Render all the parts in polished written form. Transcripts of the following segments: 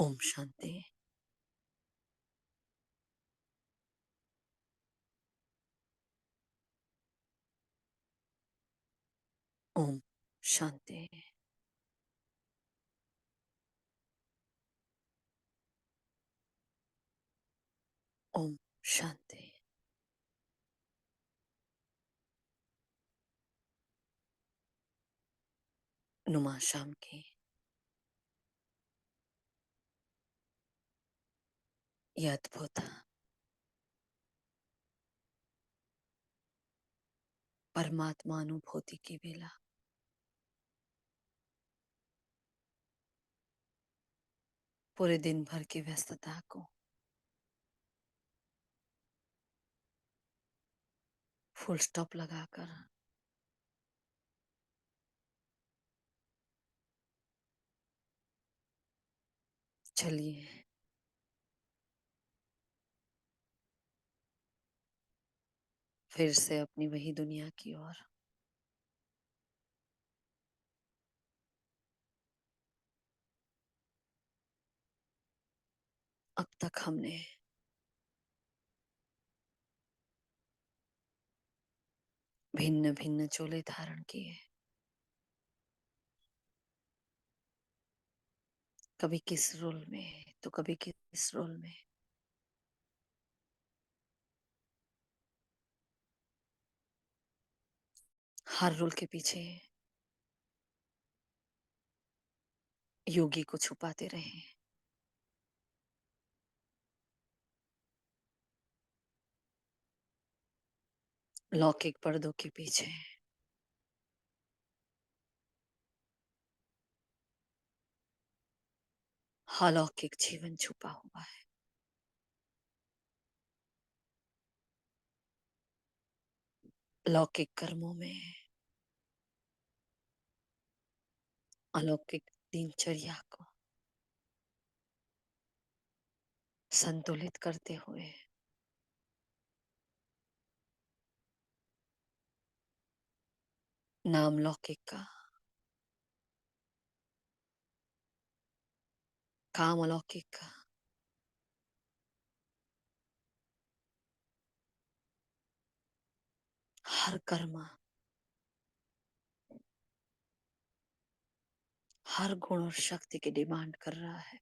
ओम शांति। ओम शांति। ओम शांति। नुमा शाम की यह अद्भुत परमात्मा अनुभूति की बेला पूरे दिन भर की व्यस्तता को फुल स्टॉप लगाकर चलिए फिर से अपनी वही दुनिया की ओर। अब तक हमने भिन्न भिन्न चोले धारण किए, कभी किस रोल में तो कभी किस रोल में। हर रोल के पीछे योगी को छुपाते रहे। लौकिक पर्दों के पीछे अलौकिक जीवन छुपा हुआ है। लौकिक कर्मों में अलौकिक दिनचर्या को संतुलित करते हुए नाम लौकिक का, काम अलौकिक का, हर कर्म हर गुण और शक्ति की डिमांड कर रहा है।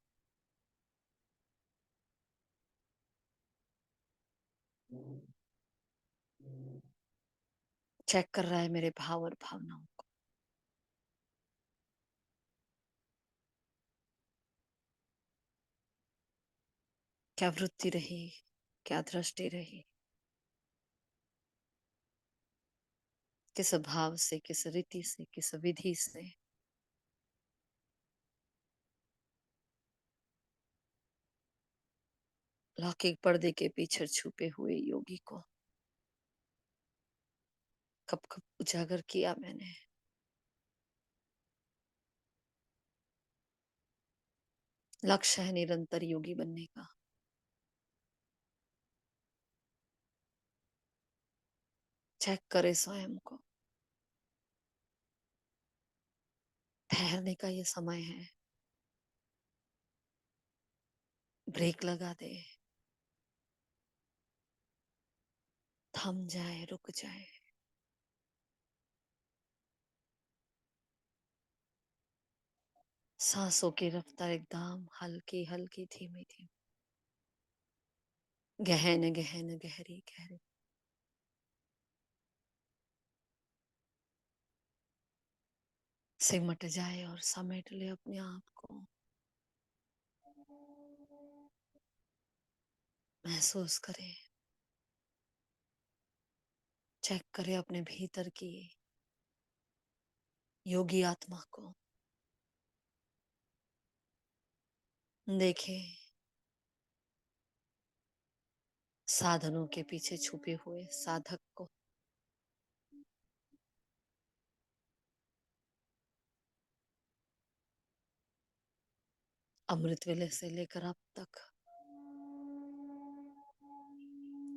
चेक कर रहा है मेरे भाव और भावनाओं को। क्या वृत्ति रही, क्या दृष्टि रही, किस भाव से, किस रीति से, किस विधि से लौकिक पर्दे के पीछे छुपे हुए योगी को कब कब उजागर किया मैंने। लक्ष्य है निरंतर योगी बनने का। चेक करे स्वयं को। ठहरने का ये समय है। ब्रेक लगा दे, थम जाए, रुक जाए। सांसों की रफ्तार एकदम हल्की हल्की धीमी धीमी, गहन गहन गहरी गहरी सिमट जाए और समेट ले अपने आप को। महसूस करे, चेक करे अपने भीतर की योगी आत्मा को। देखे साधनों के पीछे छुपे हुए साधक को। अमृत वेले से लेकर अब तक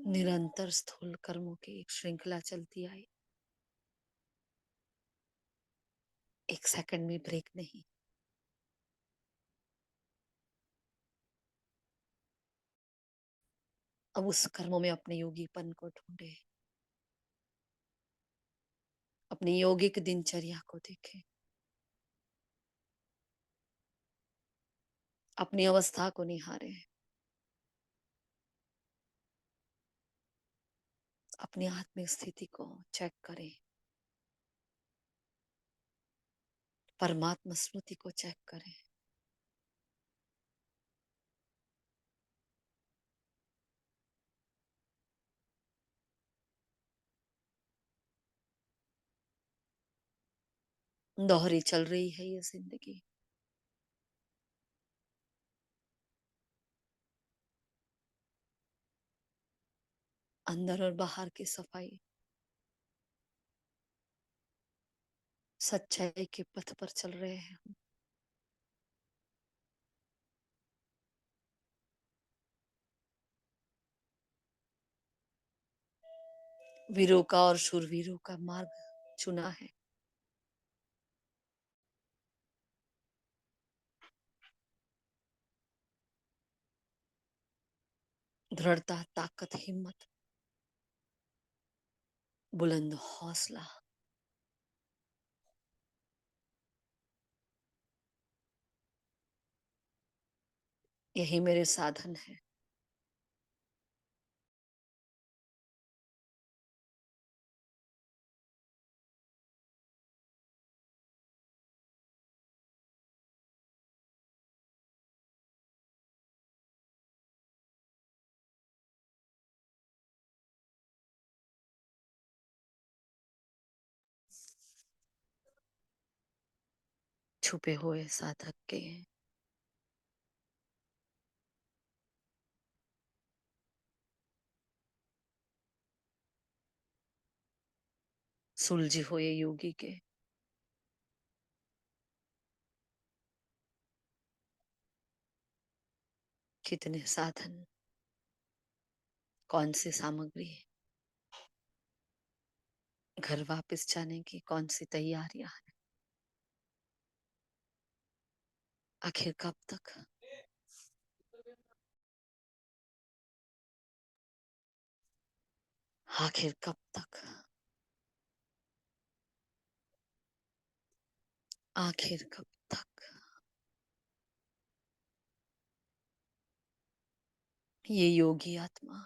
निरंतर स्थूल कर्मों की एक श्रृंखला चलती आई। एक सेकंड में ब्रेक नहीं। अब उस कर्मों में अपने योगीपन को ढूंढे, अपनी योगिक दिनचर्या को देखे, अपनी अवस्था को निहारे, अपनी आत्मिक स्थिति को चेक करे, परमात्मा स्मृति को चेक करे। दोहरी चल रही है ये जिंदगी। अंदर और बाहर की सफाई, सच्चाई के पथ पर चल रहे हैं हम। वीरों का और शूरवीरों का मार्ग चुना है। दृढ़ता, ताकत, हिम्मत, बुलंद हौसला, यही मेरे साधन है। छुपे हुए साधक के सुलझे हुए योगी के कितने साधन, कौन सी सामग्री, घर वापस जाने की कौन सी तैयारियां हैं। आखिर कब तक, आखिर कब तक, आखिर कब तक ये योगी आत्मा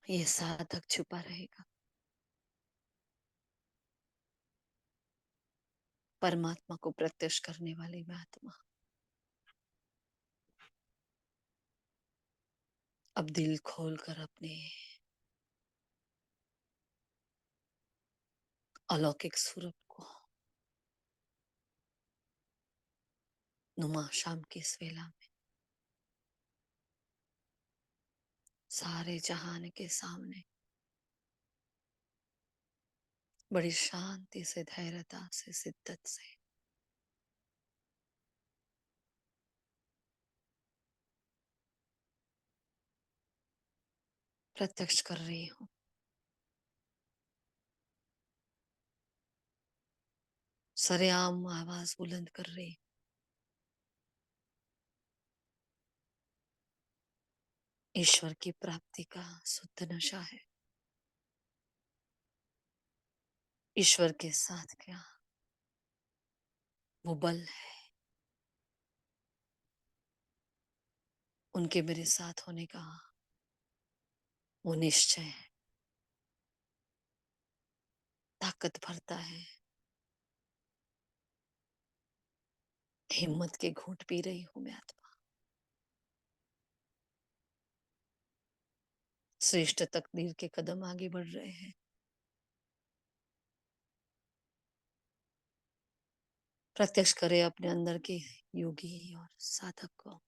ये साधक छुपा रहेगा। परमात्मा को प्रत्यक्ष करने वाली मैं आत्मा अब दिल खोलकर अपने अलौकिक स्वरूप को नुमा शाम की इस वेला में सारे जहान के सामने बड़ी शांति से, धैर्यता से, शिद्दत से प्रत्यक्ष कर रही हूँ। सरेआम आवाज बुलंद कर रही, ईश्वर की प्राप्ति का शुद्ध नशा है। ईश्वर के साथ क्या वो बल है, उनके मेरे साथ होने का वो निश्चय है, ताकत भरता है। हिम्मत के घूंट पी रही हूं मैं आत्मा। श्रेष्ठ तकदीर के कदम आगे बढ़ रहे हैं। प्रत्यक्ष करे अपने अंदर के योगी और साधक को।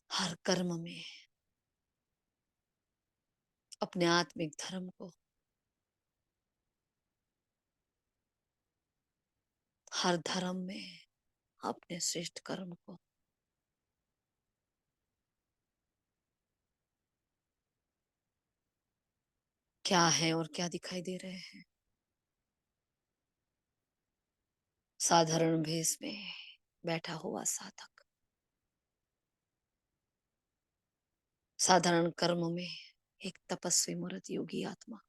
हर कर्म में अपने आत्मिक धर्म को, हर धर्म में अपने श्रेष्ठ कर्म को, क्या है और क्या दिखाई दे रहे हैं। साधारण भेष में बैठा हुआ साधक, साधारण कर्म में एक तपस्वी मूर्त योगी आत्मा,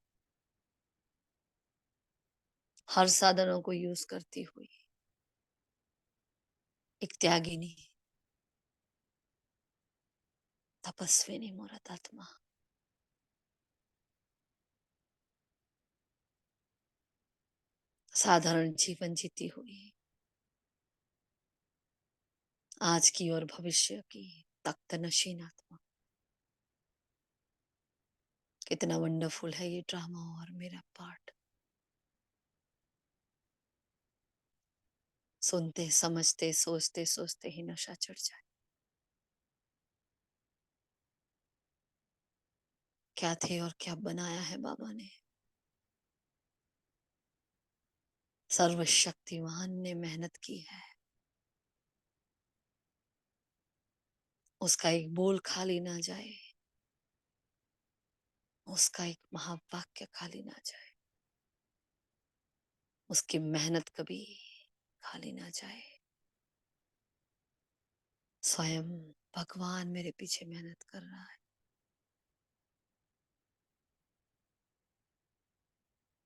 हर साधनों को यूज करती हुई एक त्यागिनी, तपस्विनी मूर्त आत्मा, साधारण जीवन जीती हुई आज की और भविष्य की तख्त नशीन आत्मा। कितना वंडरफुल है ये ड्रामा और मेरा पार्ट। सुनते समझते सोचते सोचते ही नशा चढ़ जाए। क्या थे और क्या बनाया है बाबा ने। सर्वशक्तिमान ने मेहनत की है। उसका एक बोल खाली ना जाए, उसका एक महावाक्य खाली ना जाए, उसकी मेहनत कभी खाली ना जाए। स्वयं भगवान मेरे पीछे मेहनत कर रहा है।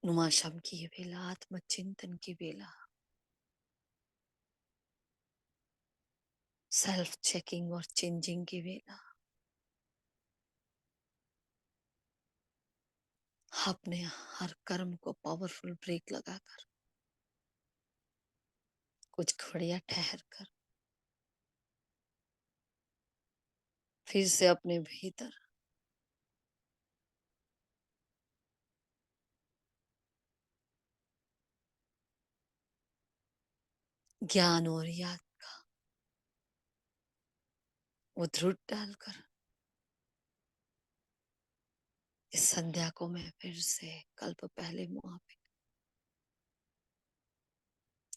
नुमाशम की ये बेला, आत्मचिंतन की बेला, सेल्फ चेकिंग और चेंजिंग की बेला, अपने हर कर्म को पावरफुल ब्रेक लगाकर, कुछ घड़ियां ठहर कर फिर से अपने भीतर ज्ञान और याद का उद्धृत डालकर इस संध्या को मैं फिर से कल्प पहले मुआ पे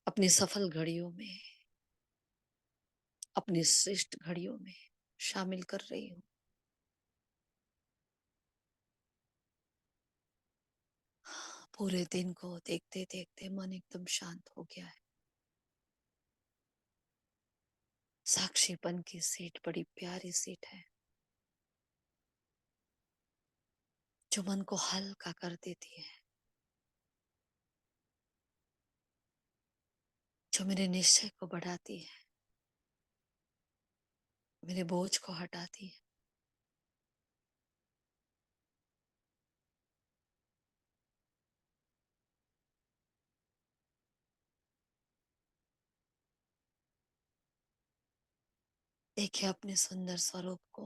अपनी सफल घड़ियों में, अपनी श्रेष्ठ घड़ियों में शामिल कर रही हूँ। पूरे दिन को देखते देखते मन एकदम शांत हो गया है। साक्षीपन की सीट बड़ी प्यारी सीट है, जो मन को हल्का कर देती है, जो मेरे निश्चय को बढ़ाती है, मेरे बोझ को हटाती है। देखिए अपने सुंदर स्वरूप को।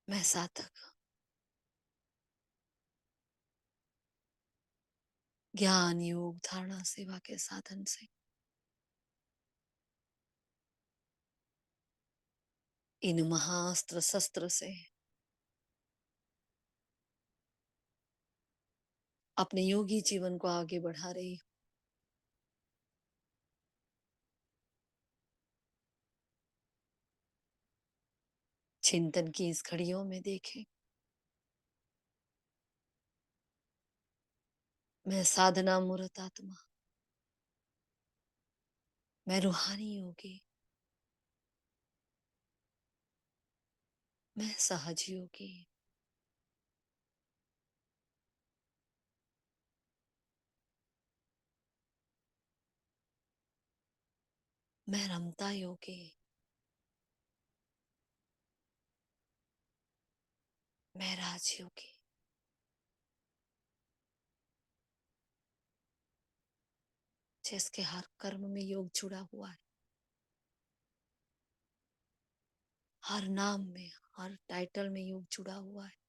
मैं साधक ज्ञान योग धारणा सेवा के साधन से इन महाअस्त्र शस्त्र से अपने योगी जीवन को आगे बढ़ा रही हूँ। चिंतन की इस घड़ियों में देखें, मैं साधना मूर्त आत्मा, मैं रूहानी योगी, मैं सहज योगी, मैं रमता योगी, मैं राजयोगी, जिसके हर कर्म में योग जुड़ा हुआ है, हर नाम में हर टाइटल में योग जुड़ा हुआ है।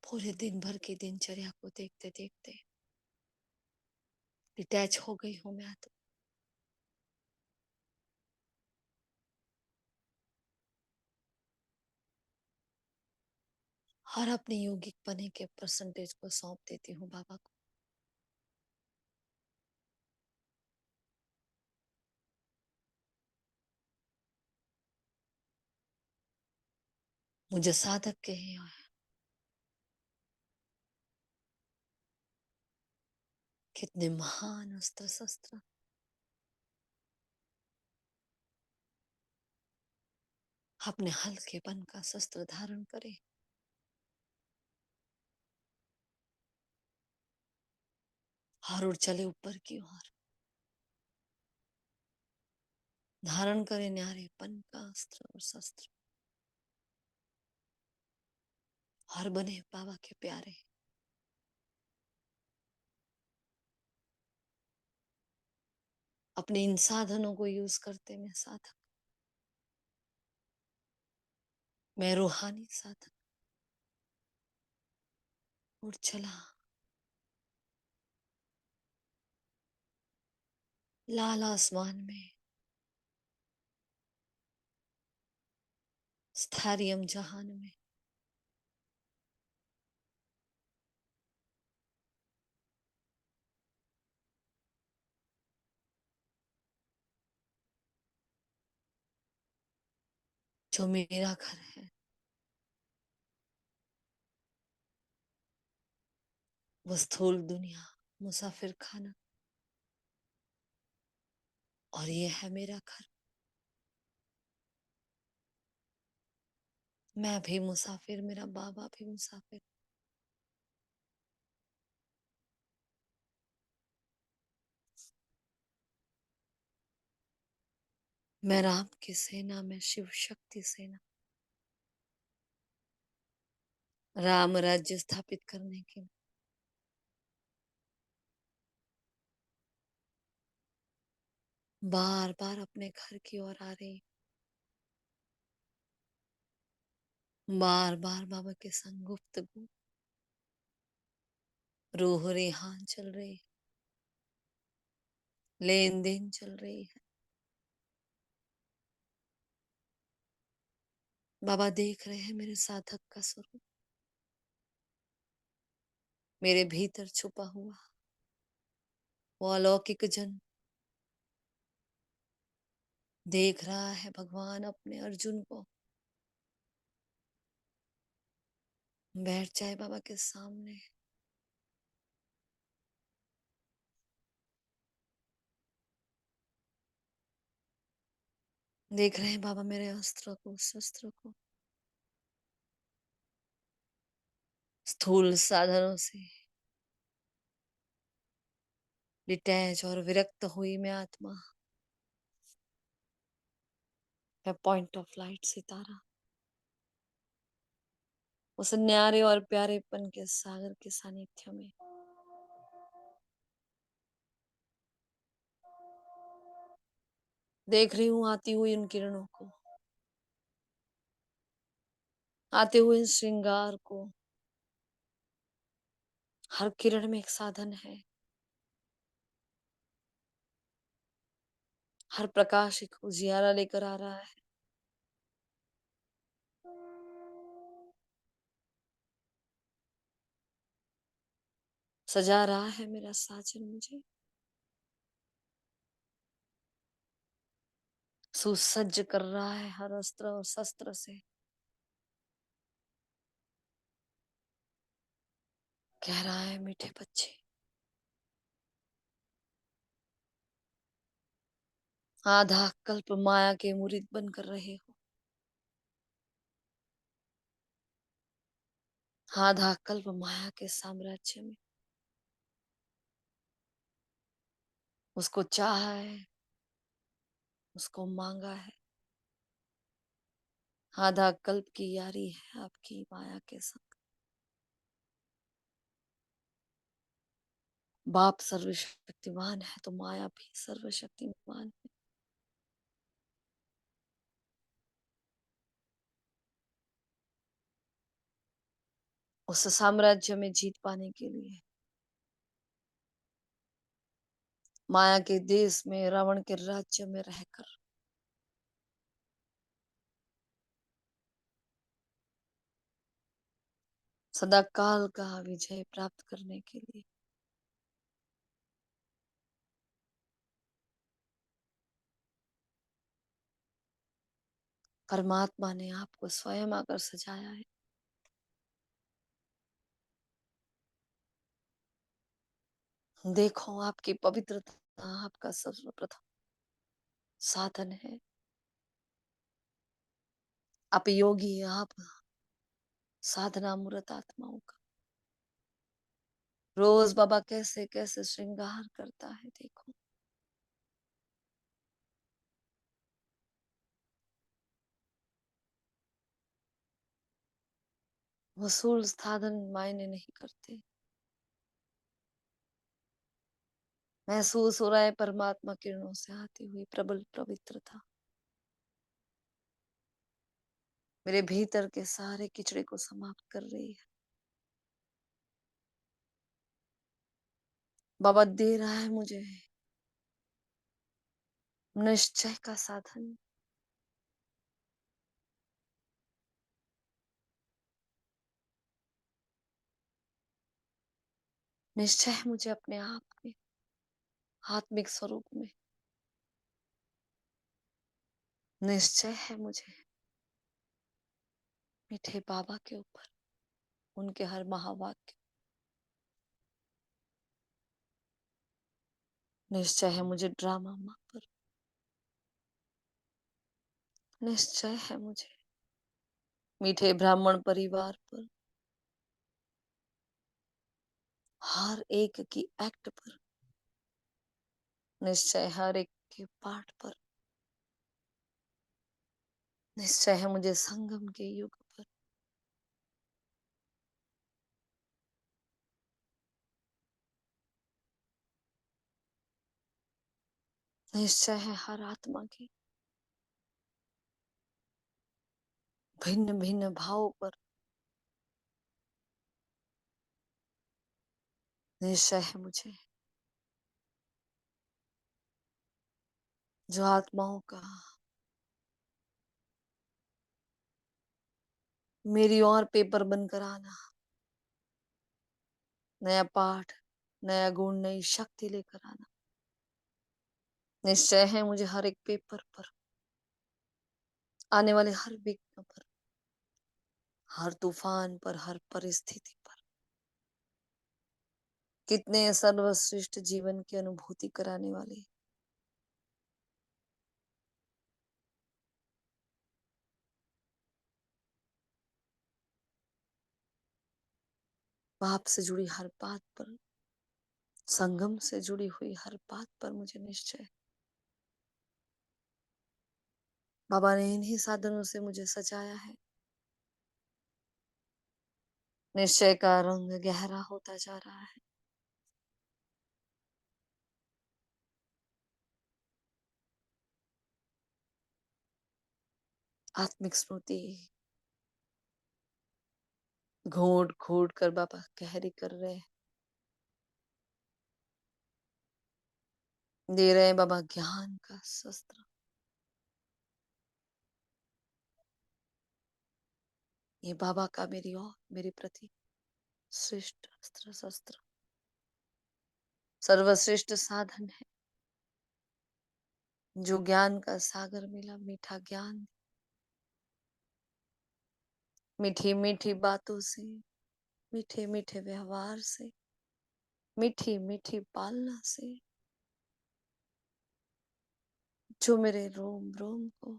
पूरे दिन भर की दिनचर्या को देखते देखते डिटैच हो गई हूँ मैं तो। हर अपने यौगिक पने के परसेंटेज को सौंप देती हूँ बाबा को। मुझे साधक के ही कितने महान अस्त्र शस्त्र अपने हल्केपन का शस्त्र धारण करे, और उड़ चले ऊपर की ओर, धारण करे न्यारेपन का अस्त्र और शस्त्र, और बने बाबा के प्यारे। अपने इन साधनों को यूज करते मैं साधक, मैं रूहानी साधक उड़ चला लाल आसमान में, स्थारियम जहान में, जो मेरा घर है, वो स्थूल दुनिया, मुसाफिर खाना, और ये है मेरा घर। मैं भी मुसाफिर, मेरा बाबा भी मुसाफिर। मैं राम की सेना में शिव शक्ति सेना, राम राज्य स्थापित करने के लिए बार बार अपने घर की ओर आ रही, बार बार बाबा के संग गुफ्तगू, रूह रेहान चल रही, लेन देन चल रही है। बाबा देख रहे हैं मेरे साधक का स्वरूप, मेरे भीतर छुपा हुआ वो अलौकिक जन। देख रहा है भगवान अपने अर्जुन को, बैठ जाए बाबा के सामने। देख रहे हैं बाबा मेरे अस्त्र को, शस्त्र को, स्थूल साधनों से डिटैच और विरक्त हुई मैं आत्मा, मैं पॉइंट ऑफ लाइट सितारा, उस न्यारे और प्यारेपन के सागर के सानिध्य में देख रही हूं आती हुई उन किरणों को, आते हुए श्रृंगार को। हर किरण में एक साधन है, हर प्रकाश एक उजियारा लेकर आ रहा है। सजा रहा है मेरा साजन मुझे, सुसज्ज कर रहा है हर अस्त्र और शस्त्र से। कह रहा है मीठे बच्चे, आधा कल्प माया के मुरीद बनकर रहे हो, आधा कल्प माया के साम्राज्य में उसको चाहा है, उसको मांगा है। आधा कल्प की यारी है आपकी माया के संग। बाप सर्वशक्तिमान है तो माया भी सर्वशक्तिमान है। उस साम्राज्य में जीत पाने के लिए माया के देश में, रावण के राज्य में रहकर सदा काल का विजय प्राप्त करने के लिए परमात्मा ने आपको स्वयं आकर सजाया है। देखो आपकी पवित्रता आपका सर्वप्रथम साधन है। आप योगी, आप साधना मूर्त आत्माओं का। रोज बाबा कैसे कैसे श्रृंगार करता है, देखो। वसूल साधन मायने नहीं करते। महसूस हो रहा है परमात्मा किरणों से आती हुई प्रबल पवित्रता मेरे भीतर के सारे किचड़े को समाप्त कर रही है। बाबा दे रहा है मुझे निश्चय का साधन। निश्चय है मुझे अपने आप के आत्मिक स्वरूप में। निश्चय है मुझे मीठे बाबा के ऊपर, उनके हर महावाक्य। निश्चय है मुझे ड्रामा माँ पर। निश्चय है मुझे मीठे ब्राह्मण परिवार पर, हर एक की एक्ट पर। निश्चय हर एक के पाठ पर। निश्चय है मुझे संगम के युग पर। निश्चय है हर आत्मा की भिन्न भिन्न भावों पर। निश्चय है मुझे जो आत्माओं का मेरी और पेपर बनकर आना, नया पाठ, नया गुण, नई शक्ति लेकर आना। निश्चय है मुझे हर एक पेपर पर, आने वाले हर विघ्न पर, हर तूफान पर, हर परिस्थिति पर कितने सर्वश्रेष्ठ जीवन की अनुभूति कराने वाले। पाप से जुड़ी हर बात पर, संगम से जुड़ी हुई हर बात पर मुझे निश्चय। बाबा ने इन्हीं साधनों से मुझे सजाया है। निश्चय का रंग गहरा होता जा रहा है। आत्मिक स्मृति घोट घोट कर बाबा गहरी कर रहे हैं। दे रहे हैं बाबा ज्ञान का शस्त्र। ये बाबा का मेरी और मेरे प्रति श्रेष्ठ अस्त्र शस्त्र, सर्वश्रेष्ठ साधन है। जो ज्ञान का सागर मिला, मीठा ज्ञान, मीठी मीठी बातों से, मीठे मीठे व्यवहार से, मीठी मीठी पालना से, जो मेरे रोम रोम को,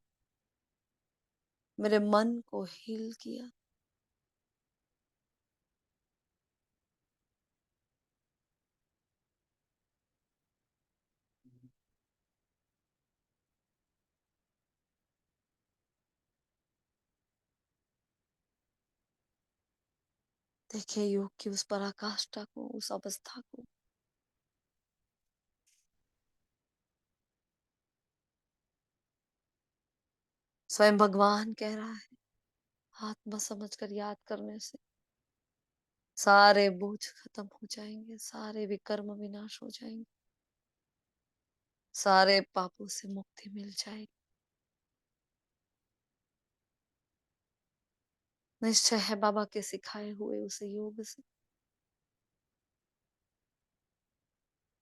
मेरे मन को हील किया। देखिए योग की उस पराकाष्ठा को, उस अवस्था को। स्वयं भगवान कह रहा है, आत्मा समझकर याद करने से सारे बोझ खत्म हो जाएंगे, सारे विकर्म विनाश हो जाएंगे, सारे पापों से मुक्ति मिल जाएगी। निश्चय है बाबा के सिखाए हुए उस योग से।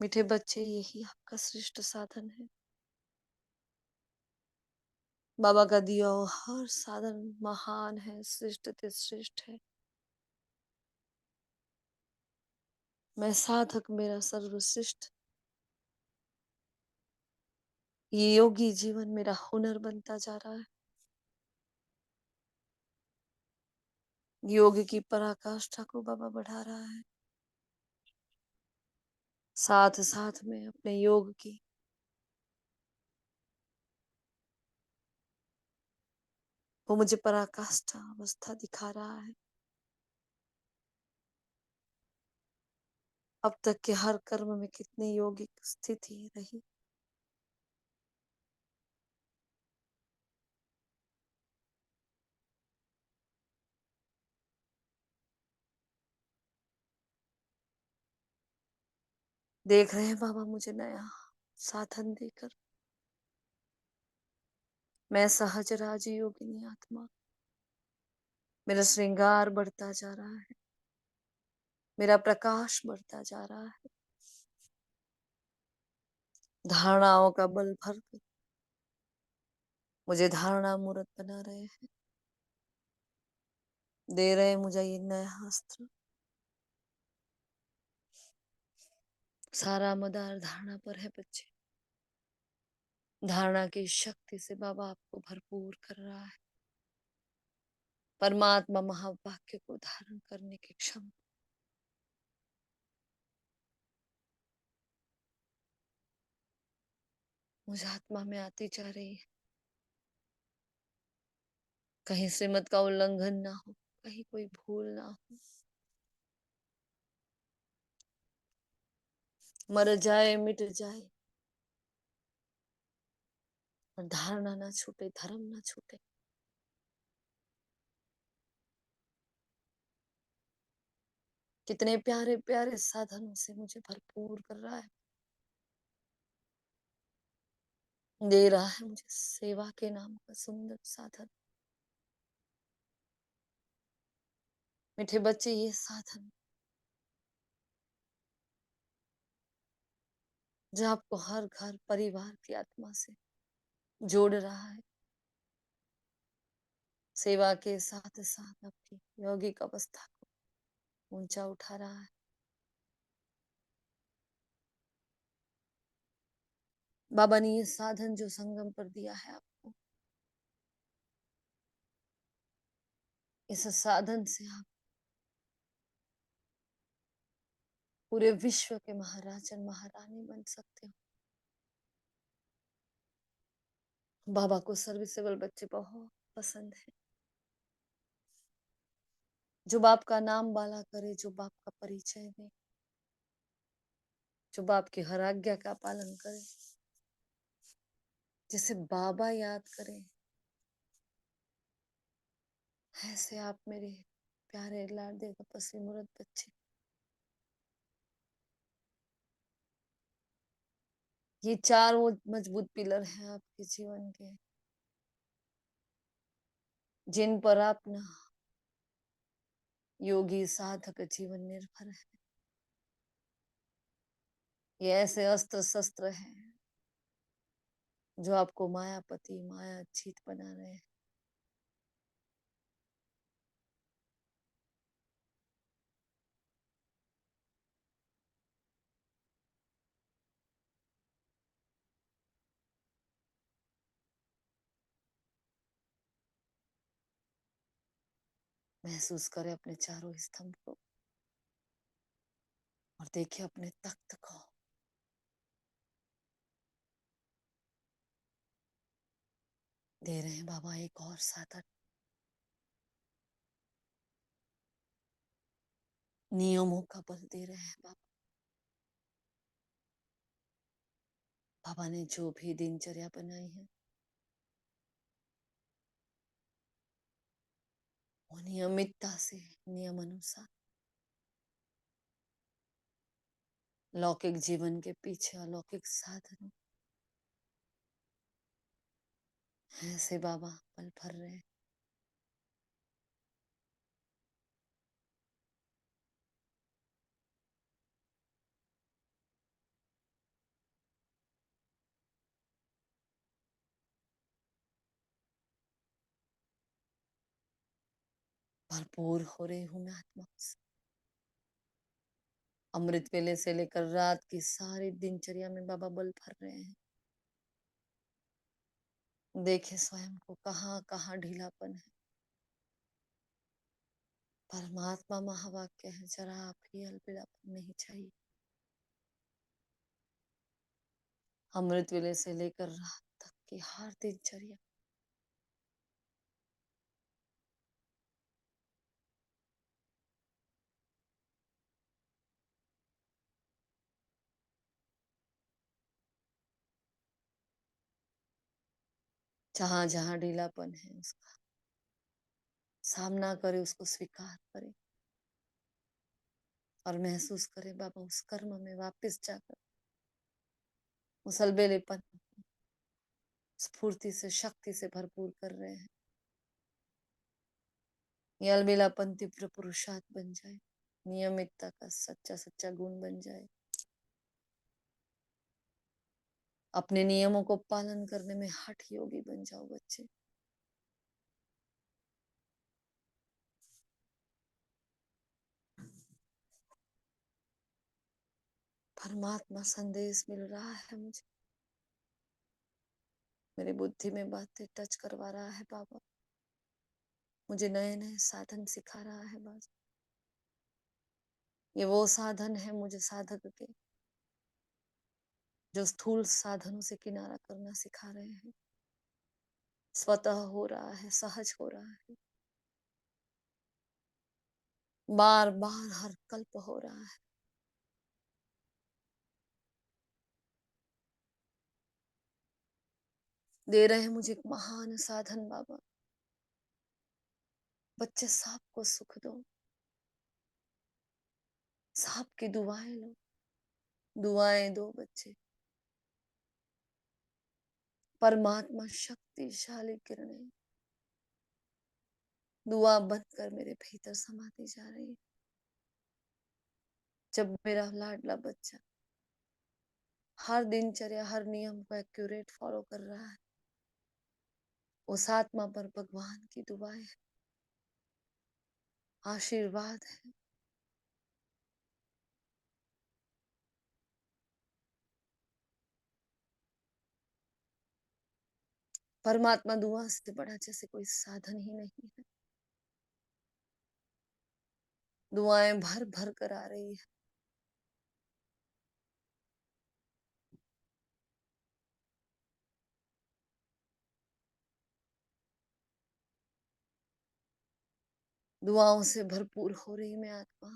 मीठे बच्चे, यही आपका श्रेष्ठ साधन है। बाबा का दिया हुआ हर साधन महान है, श्रेष्ठ ते श्रेष्ठ है। मैं साधक मेरा सर्वश्रेष्ठ। ये योगी जीवन मेरा हुनर बनता जा रहा है। योग की पराकाष्ठा को बाबा बढ़ा रहा है। साथ साथ में अपने योग की वो मुझे पराकाष्ठा अवस्था दिखा रहा है। अब तक के हर कर्म में कितनी योगिक स्थिति रही। देख रहे हैं बाबा मुझे नया साधन देकर। मैं सहज राज योगिनी आत्मा। मेरा श्रृंगार बढ़ता जा रहा है। मेरा प्रकाश बढ़ता जा रहा है। धारणाओं का बल भर मुझे धारणा मूर्त बना रहे हैं। दे रहे हैं मुझे ये नया अस्त्र। सारा मदार धारणा पर है बच्चे। धारणा की शक्ति से बाबा आपको भरपूर कर रहा है। परमात्मा महावाक्य को धारण करने की क्षमता मुझे आत्मा में आती जा रही है। कहीं श्रीमत का उल्लंघन ना हो, कहीं कोई भूल ना हो। मर जाए मिट जाए और धारणा ना छूटे, धर्म ना छूटे। कितने प्यारे प्यारे साधनों से मुझे भरपूर कर रहा है। दे रहा है मुझे सेवा के नाम का सुंदर साधन। मीठे बच्चे, ये साधन जो आपको हर घर परिवार की आत्मा से जोड़ रहा है, सेवा के साथ साथ आपकी यौगिक अवस्था को ऊंचा उठा रहा है। बाबा ने ये साधन जो संगम पर दिया है आपको, इस साधन से आप पूरे विश्व के महाराजन महारानी बन सकते हो। बाबा को सर्विसेबल बच्चे बहुत पसंद है। जो बाप का नाम बाला करे, जो बाप का परिचय दे, जो बाप की हर आज्ञा का पालन करे, जिसे बाबा याद करे। ऐसे आप मेरे प्यारे लाडले तपस्वी मूरत बच्चे। ये चार वो मजबूत पिलर हैं आपके जीवन के, जिन पर अपना योगी साधक जीवन निर्भर है। ये ऐसे अस्त्र शस्त्र हैं जो आपको मायापति माया जीत बना रहे हैं। महसूस करें अपने चारों स्तंभ को और देखिए अपने तख्त को। दे रहे हैं बाबा एक और साधन। नियमों का बल दे रहे हैं बाबा। बाबा ने जो भी दिनचर्या बनाई है, वो नियमितता से, नियम अनुसार लौकिक जीवन के पीछे अलौकिक साधनों ऐसे बाबा पल भर रहे हैं। भरपूर हो रही हूँ मैं आत्मा से। अमृत वेले से लेकर रात की सारी दिनचर्या में बाबा बल भर रहे हैं। देखे स्वयं को कहाँ कहाँ ढीलापन है। परमात्मा महावाक्य है, जरा भी अलबिलापन नहीं चाहिए। अमृत वेले से लेकर रात तक की हर दिनचर्या, जहां जहां ढीलापन है उसका सामना करे, उसको स्वीकार करे और महसूस करे बाबा उस कर्म में वापस जाकर उस अलबेलेपन स्फूर्ति से, शक्ति से भरपूर कर रहे हैं। ये अलबेलापन तीव्र पुरुषार्थ बन जाए, नियमितता का सच्चा सच्चा गुण बन जाए, अपने नियमों को पालन करने में हठ योगी बन जाओ बच्चे। परमात्मा संदेश मिल रहा है मुझे, मेरी बुद्धि में बातें टच करवा रहा है बाबा, मुझे नए नए साधन सिखा रहा है बाबा। ये वो साधन है मुझे साधक के, जो स्थूल साधनों से किनारा करना सिखा रहे हैं। स्वतः हो रहा है, सहज हो रहा है, बार बार हर कल्प हो रहा है। दे रहे हैं मुझे एक महान साधन बाबा। बच्चे सबको सुख दो, सबकी दुआएं लो, दुआएं दो बच्चे। परमात्मा शक्तिशाली किरणें दुआ बनकर मेरे भीतर समाती जा रही है। जब मेरा लाडला बच्चा हर दिनचर्या, हर नियम को एक्यूरेट फॉलो कर रहा है, उस आत्मा पर भगवान की दुआएं है, आशीर्वाद है। परमात्मा दुआ से बड़ा जैसे कोई साधन ही नहीं है। दुआएं भर भर कर आ रही है। दुआओं से भरपूर हो रही मैं आत्मा।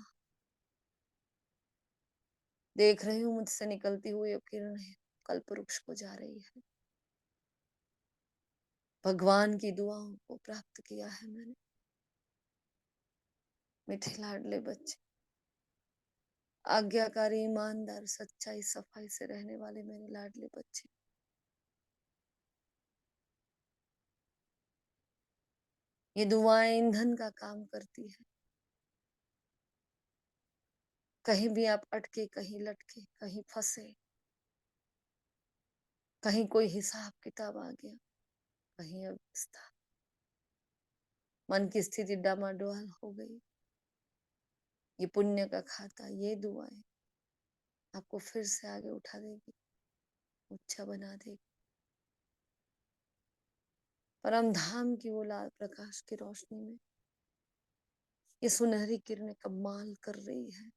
देख रही हूँ मुझसे निकलती हुई किरणें कल्प वृक्ष को जा रही है। भगवान की दुआओं को प्राप्त किया है मैंने। मीठे लाडले बच्चे, आज्ञाकारी, ईमानदार, सच्चाई सफाई से रहने वाले मेरे लाडले बच्चे, ये दुआएं ईंधन का काम करती है। कहीं भी आप अटके, कहीं लटके, कहीं फंसे, कहीं कोई हिसाब किताब आ गया, कहीं अवस्था, मन की स्थिति डामाडोल हो गई, ये पुण्य का खाता, ये दुआएं आपको फिर से आगे उठा देगी, ऊंचा बना देगी। परम धाम की वो लाल प्रकाश की रोशनी में ये सुनहरी किरणें कमाल कर रही है।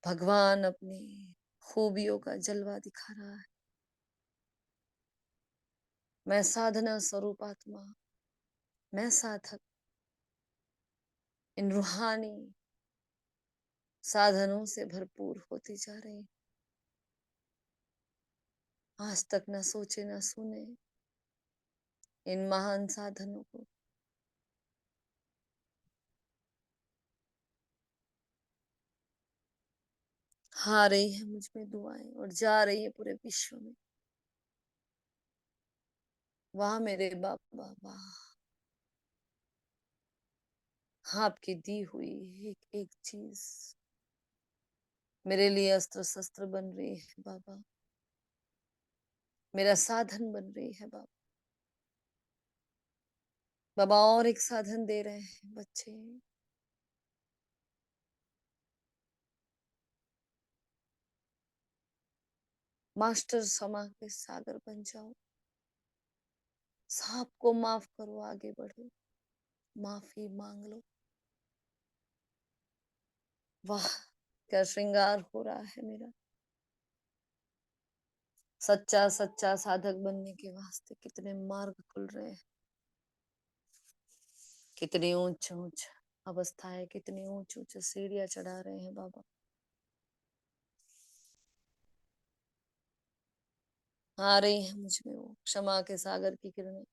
भगवान अपनी खूबियों का जलवा दिखा रहा है। मैं साधना स्वरूप आत्मा, मैं साधक इन रूहानी साधनों से भरपूर होती जा रही। आज तक न सोचे न सुने इन महान साधनों को। आ रही है मुझ में दुआएं और जा रही है पूरे विश्व में। वाह मेरे बाबा वाह, आपकी दी हुई एक एक चीज मेरे लिए अस्त्र शस्त्र बन रही है बाबा, मेरा साधन बन रही है बाबा। बाबा और एक साधन दे रहे हैं बच्चे। मास्टर क्षमा के सागर बन जाओ। सबको माफ करो, आगे बढ़ो, माफी मांग लो। वाह, क्या श्रृंगार हो रहा है मेरा। सच्चा सच्चा साधक बनने के वास्ते कितने मार्ग खुल रहे हैं, कितनी ऊंच ऊंच अवस्थाएं, कितनी ऊंच ऊंच सीढ़ियां चढ़ा रहे हैं बाबा। आ रही है मुझ में वो क्षमा के सागर की किरणें।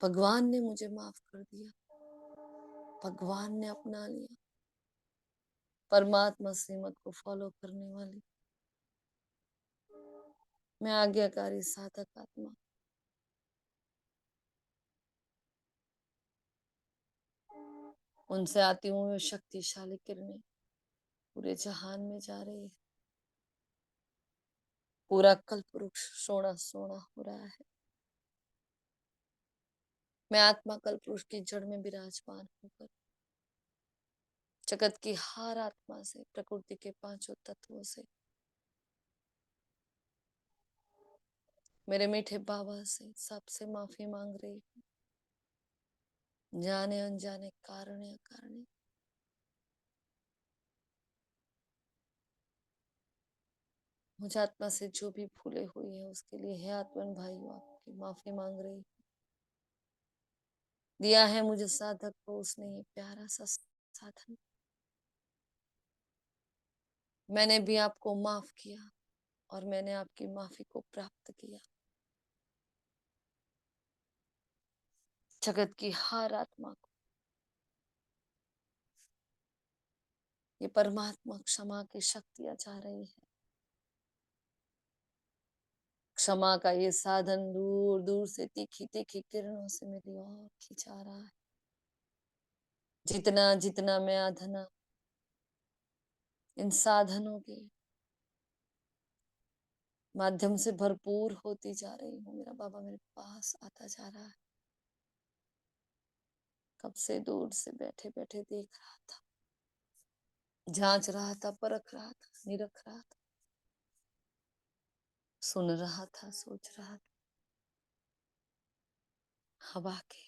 भगवान ने मुझे माफ कर दिया, भगवान ने अपना लिया। परमात्मा श्रीमत को फॉलो करने वाली मैं आज्ञाकारी साधक आत्मा। उनसे आती हुई शक्तिशाली किरणें पूरे जहान में जा रही है। पूरा कल्प वृक्ष सोना सोना हो रहा है। मैं आत्मा कल्प वृक्ष की जड़ में विराजमान होकर जगत की हर आत्मा से, प्रकृति के पांचों तत्वों से, मेरे मीठे बाबा से सबसे माफी मांग रही हूँ। जाने अनजाने कारण या कारण मुझे आत्मा से जो भी भूले हुई है उसके लिए हे आत्मन भाइयों आपकी माफी मांग रही हूँ। दिया है मुझे साधक को उसने ये प्यारा सा साधन, मैंने भी आपको माफ किया और मैंने आपकी माफी को प्राप्त किया। जगत की हर आत्मा को ये परमात्मा क्षमा की शक्तियां जा रही है। क्षमा का ये साधन दूर दूर से तीखी तीखी किरणों से मेरी ओर खिंचा रहा है। जितना जितना मैं आधना इन साधनों के माध्यम से भरपूर होती जा रही हूँ, मेरा बाबा मेरे पास आता जा रहा है। कब से दूर से बैठे बैठे देख रहा था, जांच रहा था, परख रहा था, निरख रहा था, सुन रहा था, सोच रहा था। हवा के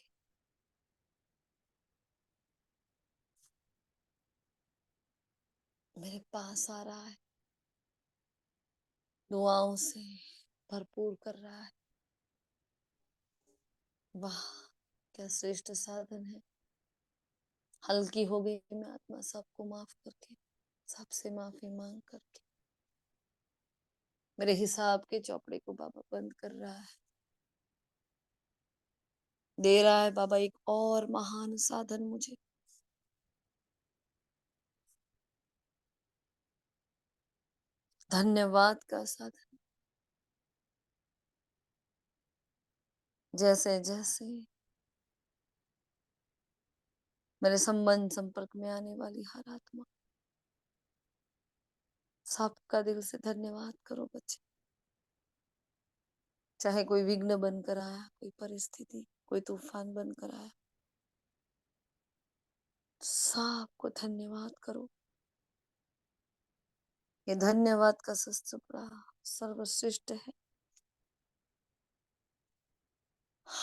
मेरे पास आ रहा है, दुआओं से भरपूर कर रहा है। वाह, क्या श्रेष्ठ साधन है। हल्की हो गई मैं आत्मा, सबको माफ करके, सबसे माफी मांग करके मेरे हिसाब के चौपड़े को बाबा बंद कर रहा है। दे रहा है बाबा एक और महान साधन मुझे। धन्यवाद का साधन। जैसे जैसे मेरे संबंध संपर्क में आने वाली हर आत्मा, सबका दिल से धन्यवाद करो बच्चे। चाहे कोई विघ्न बनकर आया, कोई परिस्थिति, कोई तूफान बनकर आया, सबको धन्यवाद करो। ये धन्यवाद का शस्त्र बड़ा सर्वश्रेष्ठ है।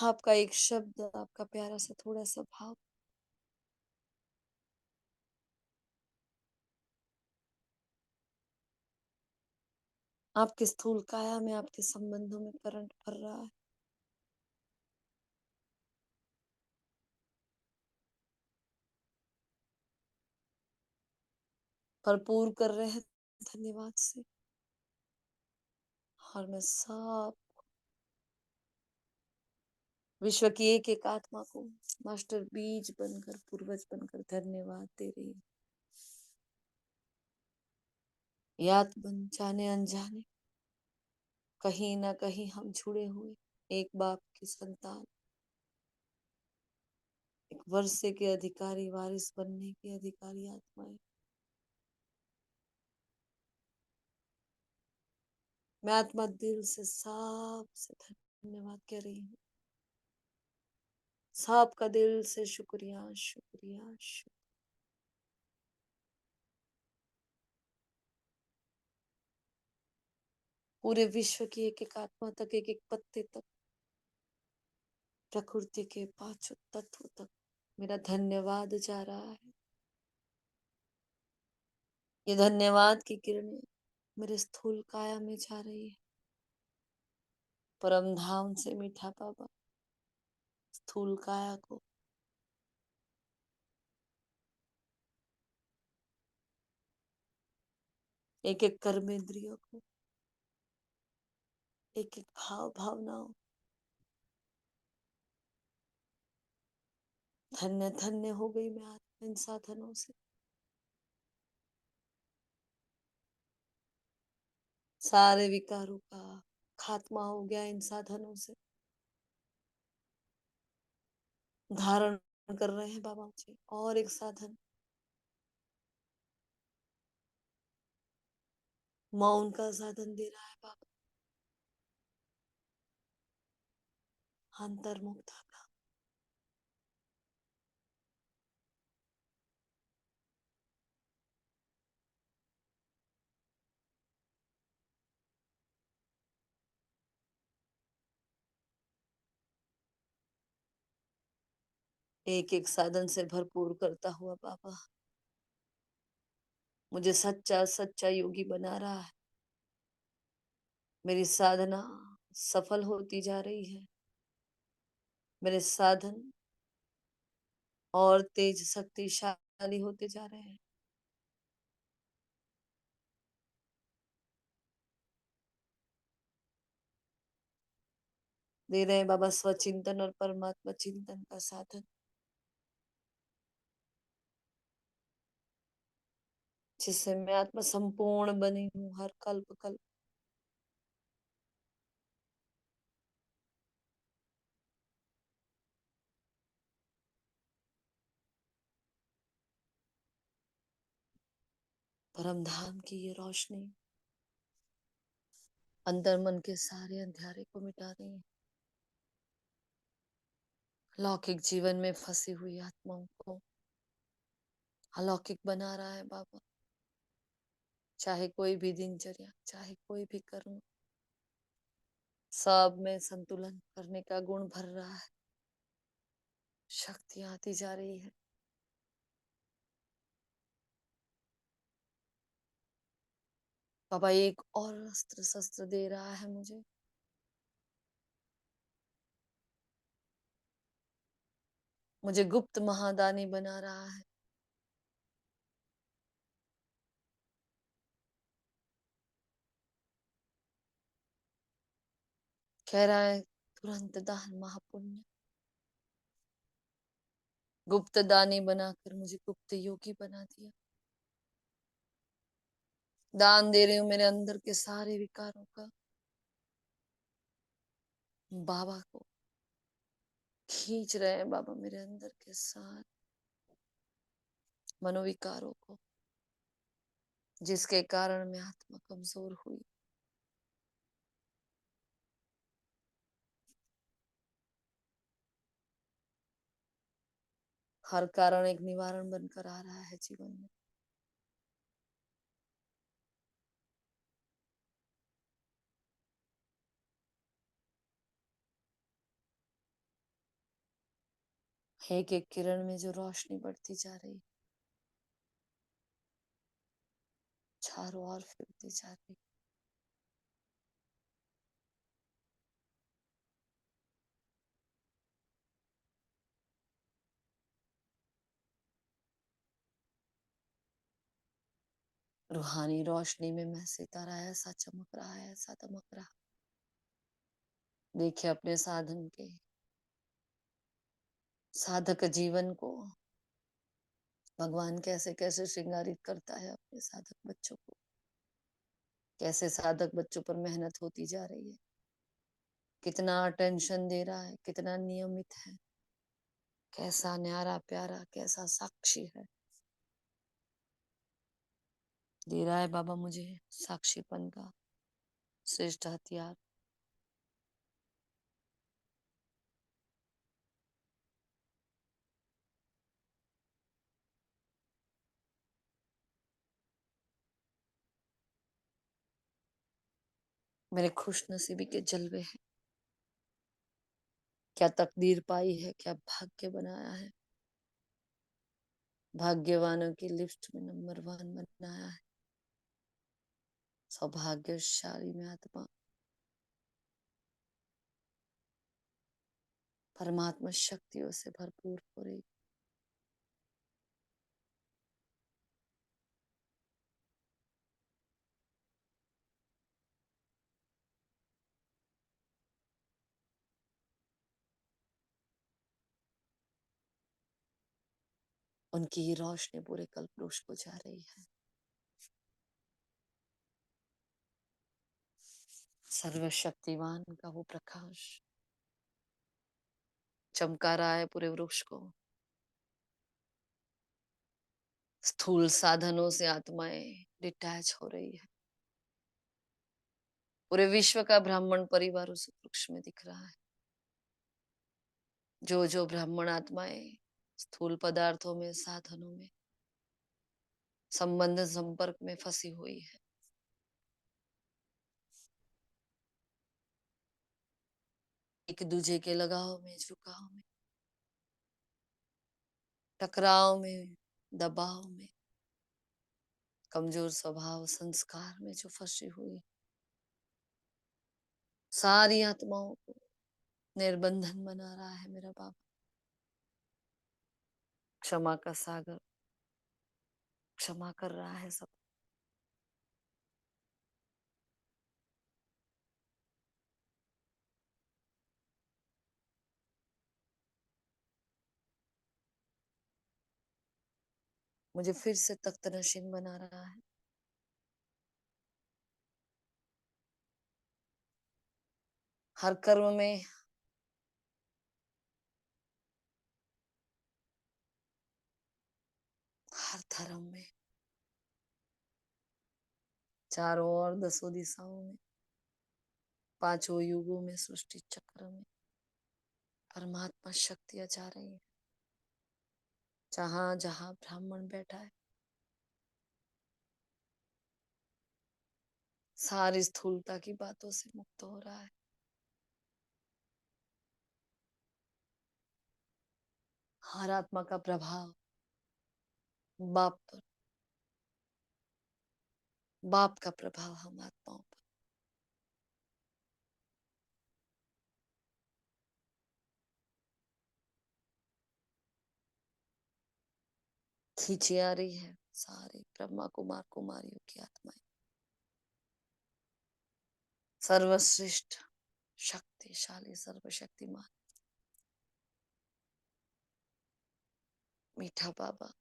आपका एक शब्द, आपका प्यारा सा थोड़ा सा भाव आपके स्थूल काया में, आपके संबंधों में करंट भर रहा है। भरपूर कर रहे हैं धन्यवाद से। और मैं सब विश्व की एक एक आत्मा को मास्टर बीज बनकर, पूर्वज बनकर धन्यवाद दे रही हूँ। याद बन जाने अनजाने कहीं ना कहीं हम जुड़े हुए एक बाप की संतान, एक वर्षे के अधिकारी, वारिस बनने के अधिकारी आत्माएं। मैं आत्मा दिल से सबसे धन्यवाद कह रही हूँ। सबका दिल से शुक्रिया, शुक्रिया, शुक्रिया। पूरे विश्व की एक एक आत्मा तक, एक एक पत्ते तक, प्रकृति के पांचों तत्व तक मेरा धन्यवाद जा रहा है। ये धन्यवाद की किरणें मेरे स्थूल काया में जा रही है। परम धाम से मीठा बाबा स्थूल काया को, एक एक कर्मेंद्रियों को, एक एक भाव भावनाओं, धन्य धन्य हो गई मैं आत्मा इन साधनों से। सारे विकारों का खात्मा हो गया इन साधनों से। धारण कर रहे हैं बाबा मुझे और एक साधन, मौन का साधन दे रहा है बाबा, अंतर्मुखता का। एक एक साधन से भरपूर करता हुआ बाबा मुझे सच्चा सच्चा योगी बना रहा है। मेरी साधना सफल होती जा रही है। मेरे साधन और तेज शक्तिशाली होते जा रहे हैं। दे रहे हैं बाबा स्वचिंतन और परमात्मा चिंतन का साधन, जिससे मैं आत्मा संपूर्ण बनी हूँ हर कल्प कल्प। परम धाम की ये रोशनी अंतर मन के सारे अंधेरे को मिटा रही है। लौकिक जीवन में फंसी हुई आत्माओं को अलौकिक बना रहा है बाबा। चाहे कोई भी दिनचर्या, चाहे कोई भी कर्म, सब में संतुलन करने का गुण भर रहा है। शक्ति आती जा रही है। बाबा एक और अस्त्र शस्त्र दे रहा है मुझे। मुझे गुप्त महादानी बना रहा है। कह रहा है तुरंत दान महापुण्य। गुप्त दानी बनाकर मुझे गुप्त योगी बना दिया। दान दे रही हूँ मेरे अंदर के सारे विकारों का बाबा को। खींच रहे हैं बाबा मेरे अंदर के सारे मनोविकारों को, जिसके कारण मैं आत्मा कमजोर हुई। हर कारण एक निवारण बनकर आ रहा है जीवन में। एक एक किरण में जो रोशनी बढ़ती जा रही, चारों ओर फैलती जा रही। रूहानी रोशनी में मैं सितारा ऐसा चमक रहा है, ऐसा दमक रहा। देखिए अपने साधन के साधक जीवन को भगवान कैसे कैसे श्रृंगारित करता है अपने साधक बच्चों को। कैसे साधक बच्चों पर मेहनत होती जा रही है, कितना अटेंशन दे रहा है, कितना नियमित है, कैसा न्यारा प्यारा, कैसा साक्षी है। दे रहा है बाबा मुझे साक्षीपन का श्रेष्ठ हथियार। मेरे खुशनसीबी के जलवे हैं। क्या तकदीर पाई है, क्या भाग्य बनाया है। भाग्यवानों की लिस्ट में नंबर 1 बनाया है। सौभाग्यशाली में आत्मा परमात्मा शक्तियों से भरपूर हो रही। उनकी ही रोशनी पूरे कल्पवृक्ष को जा रही है। सर्वशक्तिमान का वो प्रकाश चमका रहा है पूरे वृक्ष को। स्थूल साधनों से आत्माएं डिटैच हो रही है। पूरे विश्व का ब्राह्मण परिवार उस वृक्ष में दिख रहा है। जो जो ब्राह्मण आत्माएं स्थूल पदार्थों में, साधनों में, संबंध संपर्क में फंसी हुई है, एक दूजे के लगाव में, झुकाव में, टकराव में, दबाव में, कमजोर स्वभाव संस्कार में जो फंसी हुई, सारी आत्माओं को निर्बंधन बना रहा है मेरा बाबा। क्षमा का सागर क्षमा कर रहा है सब। मुझे फिर से तख्त नशीन बना रहा है। हर कर्म में, हर धर्म में, चारों ओर, दसों दिशाओं में, पांचों युगों में, सृष्टि चक्र में परमात्मा शक्तियां जा रही है। जहां जहां ब्राह्मण बैठा है, सारी स्थूलता की बातों से मुक्त हो रहा है। हर आत्मा का प्रभाव बाप पर, बाप का प्रभाव हम आत्माओं पर खींची आ रही है। सारे ब्रह्मा कुमार कुमारियों की आत्माएं सर्वश्रेष्ठ, शक्तिशाली, सर्वशक्तिमान मीठा बाबा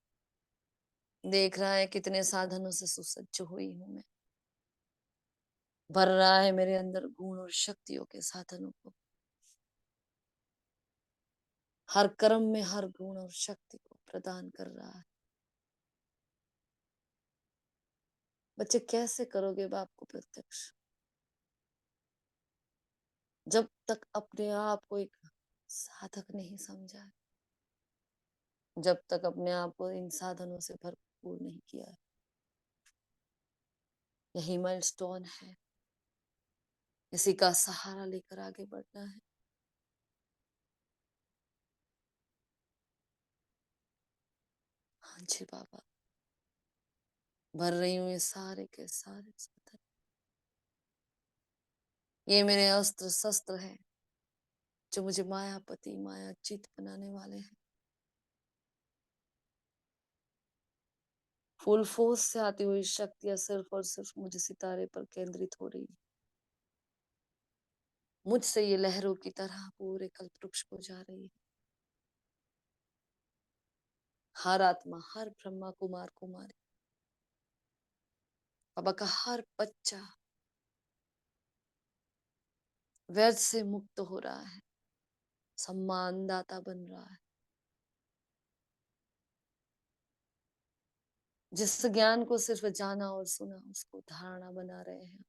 देख रहा है कितने साधनों से सुसज्ज हुई हूं मैं। भर रहा है मेरे अंदर गुण और शक्तियों के साधनों को। हर कर्म में हर गुण और शक्ति को प्रदान कर रहा है। बच्चे कैसे करोगे बाप को प्रत्यक्ष, जब तक अपने आप को एक साधक नहीं समझा है, जब तक अपने आप को इन साधनों से भरपूर नहीं किया है। यही माइलस्टोन है, इसी का सहारा लेकर आगे बढ़ना है। हाँ जी बाबा, भर रही हूँ ये सारे के सारे साधन। ये मेरे अस्त्र शस्त्र है जो मुझे मायापति, माया चित बनाने वाले हैं। फुल फोर्स से आती हुई शक्तियां सिर्फ और सिर्फ मुझे सितारे पर केंद्रित हो रही है। मुझसे ये लहरों की तरह पूरे कल्पवृक्ष को जा रही है। हर आत्मा, हर ब्रह्मा कुमार कुमारी, बाबा का हर बच्चा व्यर्थ से मुक्त हो रहा है, सम्मानदाता बन रहा है। जिस ज्ञान को सिर्फ जाना और सुना, उसको धारणा बना रहे हैं।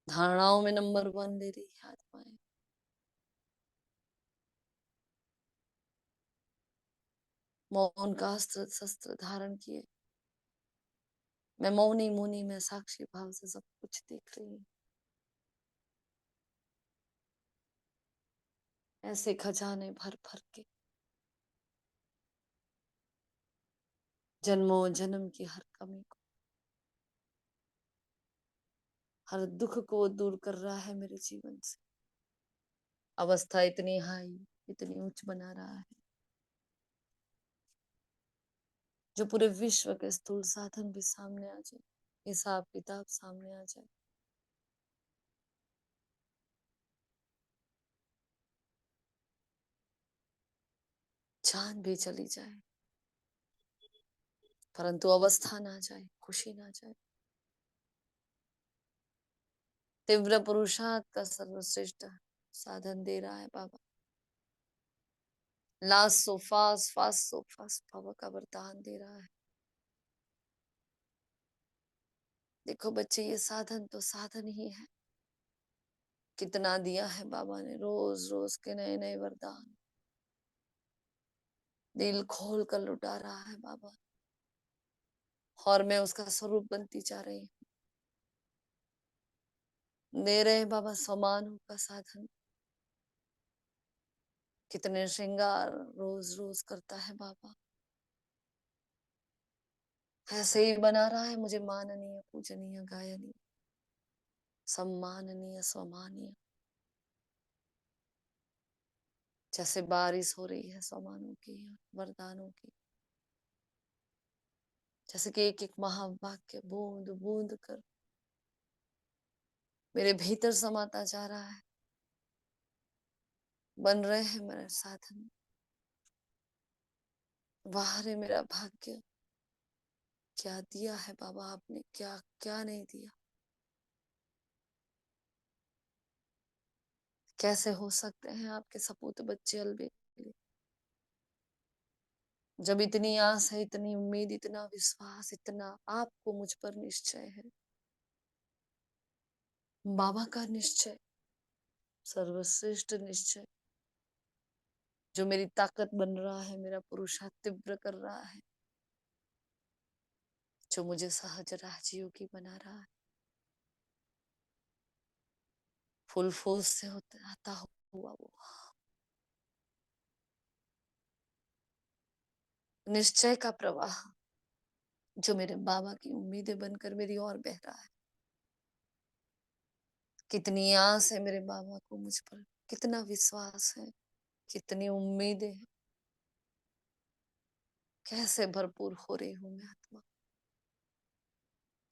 धारणाओं में नंबर 1 ले रही है आत्माएं। मौन का अस्त्र शस्त्र धारण किए मैं मौनी मुनि में साक्षी भाव से सब कुछ देख रही हूँ। ऐसे खजाने भर भर के जन्मों जन्म की हर कमी को, हर दुख को दूर कर रहा है मेरे जीवन से। अवस्था इतनी हाई, इतनी उच्च बना रहा है, जो पूरे विश्व के स्थूल साधन भी सामने आ जाए, हिसाब किताब सामने आ जाए, जान भी चली जाए, परंतु अवस्था ना जाए, खुशी ना जाए। तीव्र पुरुषार्थ का सर्वश्रेष्ठ साधन दे रहा है Baba. Last so fast, fast so fast Baba का वरदान दे रहा है। देखो बच्चे, ये साधन तो साधन ही है। कितना दिया है बाबा ने, रोज रोज के नए नए वरदान दिल खोल कर लुटा रहा है बाबा, और मैं उसका स्वरूप बनती जा रही हूँ। दे रहे हैं बाबा समानों का साधन। कितने श्रृंगार रोज रोज करता है बाबा, ऐसे ही बना रहा है मुझे माननीय, पूजनीय, गायनीय, सम्माननीय, स्वमानीय। जैसे बारिश हो रही है सम्मानों की, वरदानों की, जैसे कि एक एक महावाक्य बूंद बूंद कर मेरे भीतर समाता जा रहा है। बन रहे हैं मेरे साधन। वाह रे मेरा भाग्य, क्या दिया है बाबा आपने, क्या क्या नहीं दिया। कैसे हो सकते हैं आपके सपूत बच्चे अलबेले, जब इतनी आस है, इतनी उम्मीद, इतना विश्वास, इतना आपको मुझ पर निश्चय है। बाबा का निश्चय, सर्वश्रेष्ठ निश्चय, जो मेरी ताकत बन रहा है, मेरा पुरुषार्थ तीव्र कर रहा है, जो मुझे सहज राजयोगी बना रहा है। फुल फोर्स से होता आता हुआ वो निश्चय का प्रवाह, जो मेरे बाबा की उम्मीदें बनकर मेरी ओर बह रहा है। कितनी आस है मेरे बाबा को मुझ पर, कितना विश्वास है, कितनी उम्मीदें हैं। कैसे भरपूर हो रही हूँ मैं आत्मा,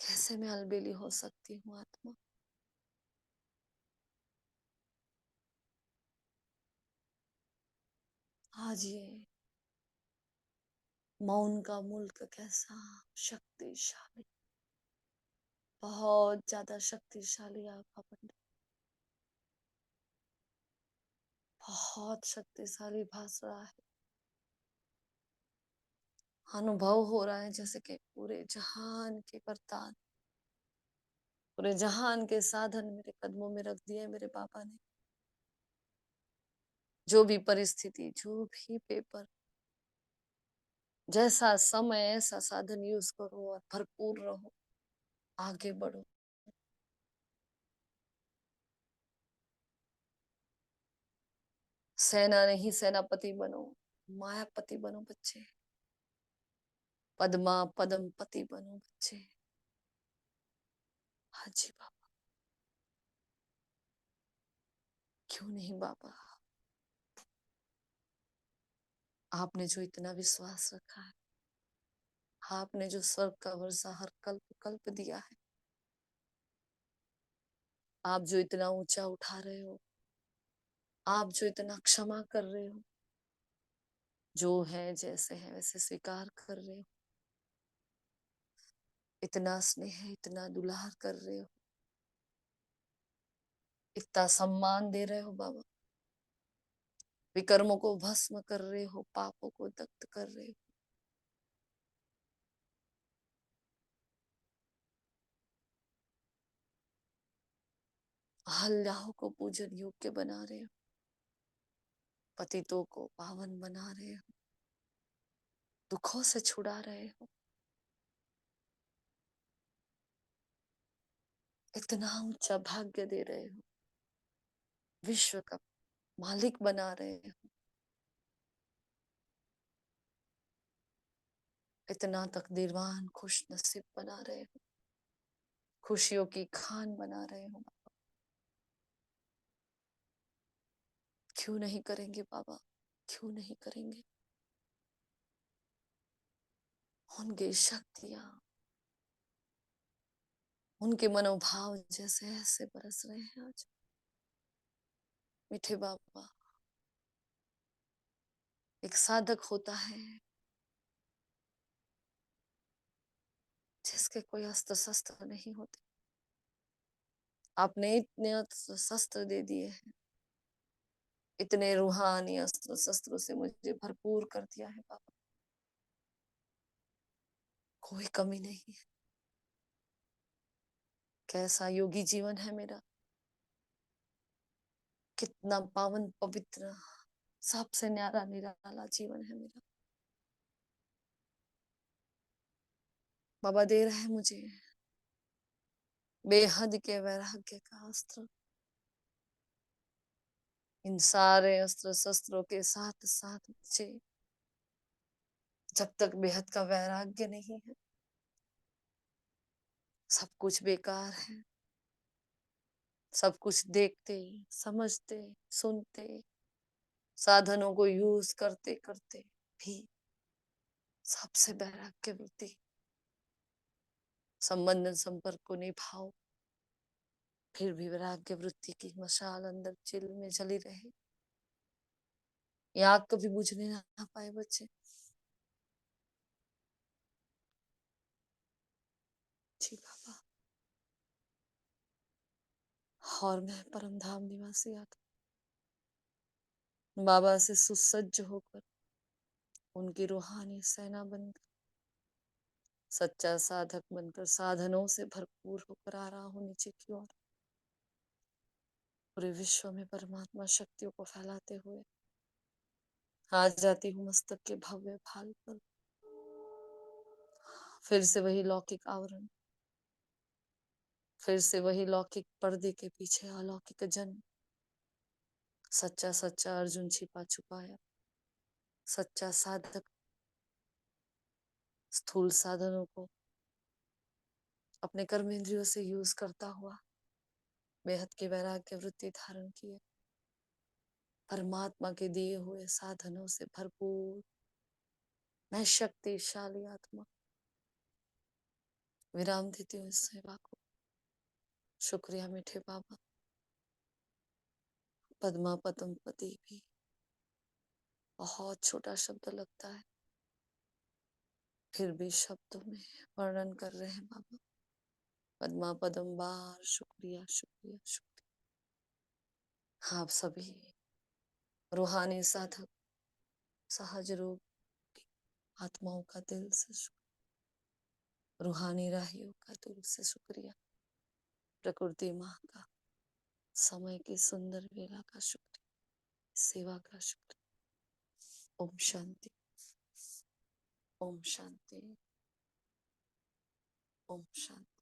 कैसे मैं अलबेली हो सकती हूँ आत्मा। आज ये मौन का मुल्क कैसा शक्तिशाली, बहुत ज्यादा शक्तिशाली आपका पंडित, बहुत शक्तिशाली भास रहा है। अनुभव हो रहा है जैसे कि पूरे जहान के वरदान, पूरे जहान के साधन मेरे कदमों में रख दिए मेरे बाबा ने। जो भी परिस्थिति, जो भी पेपर, जैसा समय ऐसा साधन यूज करो और भरपूर रहो, आगे बढ़ो। सेना नहीं सेनापति बनो, मायापति बनो बच्चे, पद्मा पदम पति बनो बच्चे। हाँ जी बाबा, क्यों नहीं बाबा। आपने जो इतना विश्वास रखा है, आपने जो स्वर्ग का वर्षा हर कल्प कल्प दिया है, आप जो इतना ऊंचा उठा रहे हो, आप जो इतना क्षमा कर रहे हो, जो है जैसे है वैसे स्वीकार कर रहे हो, इतना स्नेह, इतना दुलार कर रहे हो, इतना सम्मान दे रहे हो बाबा, विकर्मों को भस्म कर रहे हो, पापों को दग्ध कर रहे हो, अहल्याओं को पूजन योग्य बना रहे हो, पतितों को पावन बना रहे हो, दुखों से छुड़ा रहे हो। इतना ऊंचा भाग्य दे रहे हो, विश्व का मालिक बना रहे हो, इतना तकदीरवान खुश नसीब बना रहे हो, खुशियों की खान बना रहे हो। क्यों नहीं करेंगे बाबा, क्यों नहीं करेंगे। उनकी शक्तियां, उनके मनोभाव जैसे ऐसे बरस रहे हैं आज। मीठे बाबा, एक साधक होता है जिसके कोई अस्त्र शस्त्र नहीं होते, आपने इतने अस्त्र शस्त्र दे दिए हैं, इतने रूहानी अस्त्र शस्त्रों से मुझे भरपूर कर दिया है बाबा, कोई कमी नहीं है। कैसा योगी जीवन है मेरा, कितना पावन पवित्र, सबसे न्यारा निराला जीवन है मेरा। बाबा दे रहे हैं मुझे बेहद के वैराग्य का अस्त्र। इन सारे अस्त्र शस्त्रों के साथ साथ मुझे जब तक बेहद का वैराग्य नहीं है, सब कुछ बेकार है। सब कुछ देखते, समझते, सुनते, साधनों को यूज करते करते भी सबसे वैराग्य वृत्ति, संबंध संपर्क को निभाओ, फिर भी वैराग्य वृत्ति की मशाल अंदर चिल में जली रहे, ये आग कभी बुझने ना पाए बच्चे। जी बाबा, और मैं परम धाम निवासी आत्मा बाबा से सुसज्ज होकर उनकी रूहानी सेना बनकर, सच्चा साधक बनकर, साधनों से भरपूर होकर आ रहा हूँ नीचे की ओर, पूरे विश्व में परमात्मा शक्तियों को फैलाते हुए आ जाती हूँ मस्तक के भव्य भाल पर। फिर से वही लौकिक आवरण, फिर से वही लौकिक पर्दे के पीछे अलौकिक जन्म, सच्चा सच्चा अर्जुन छिपा छुपाया, सच्चा साधक स्थूल साधनों को अपने कर्म इंद्रियों से यूज करता हुआ बेहद के वैराग्य वृत्ति धारण किए, परमात्मा के दिए हुए साधनों से भरपूर मैं शक्तिशाली आत्मा विराम देती हूँ इस सेवा को। शुक्रिया मीठे बाबा। पद्मा पदम पति भी बहुत छोटा शब्द लगता है, फिर भी शब्दों में वर्णन कर रहे हैं बाबा। पद्मा पदम बार शुक्रिया शुक्रिया शुक्रिया। आप सभी रूहानी साधक सहज रूप की आत्माओं का दिल से शुक्रिया, रूहानी राहियों का दिल से शुक्रिया, प्रकृति माँ का समय की सुंदर वेला का शुक्रिया, सेवा का शुक्रिया। ओम शांति, ओम शांति, ओम शांति।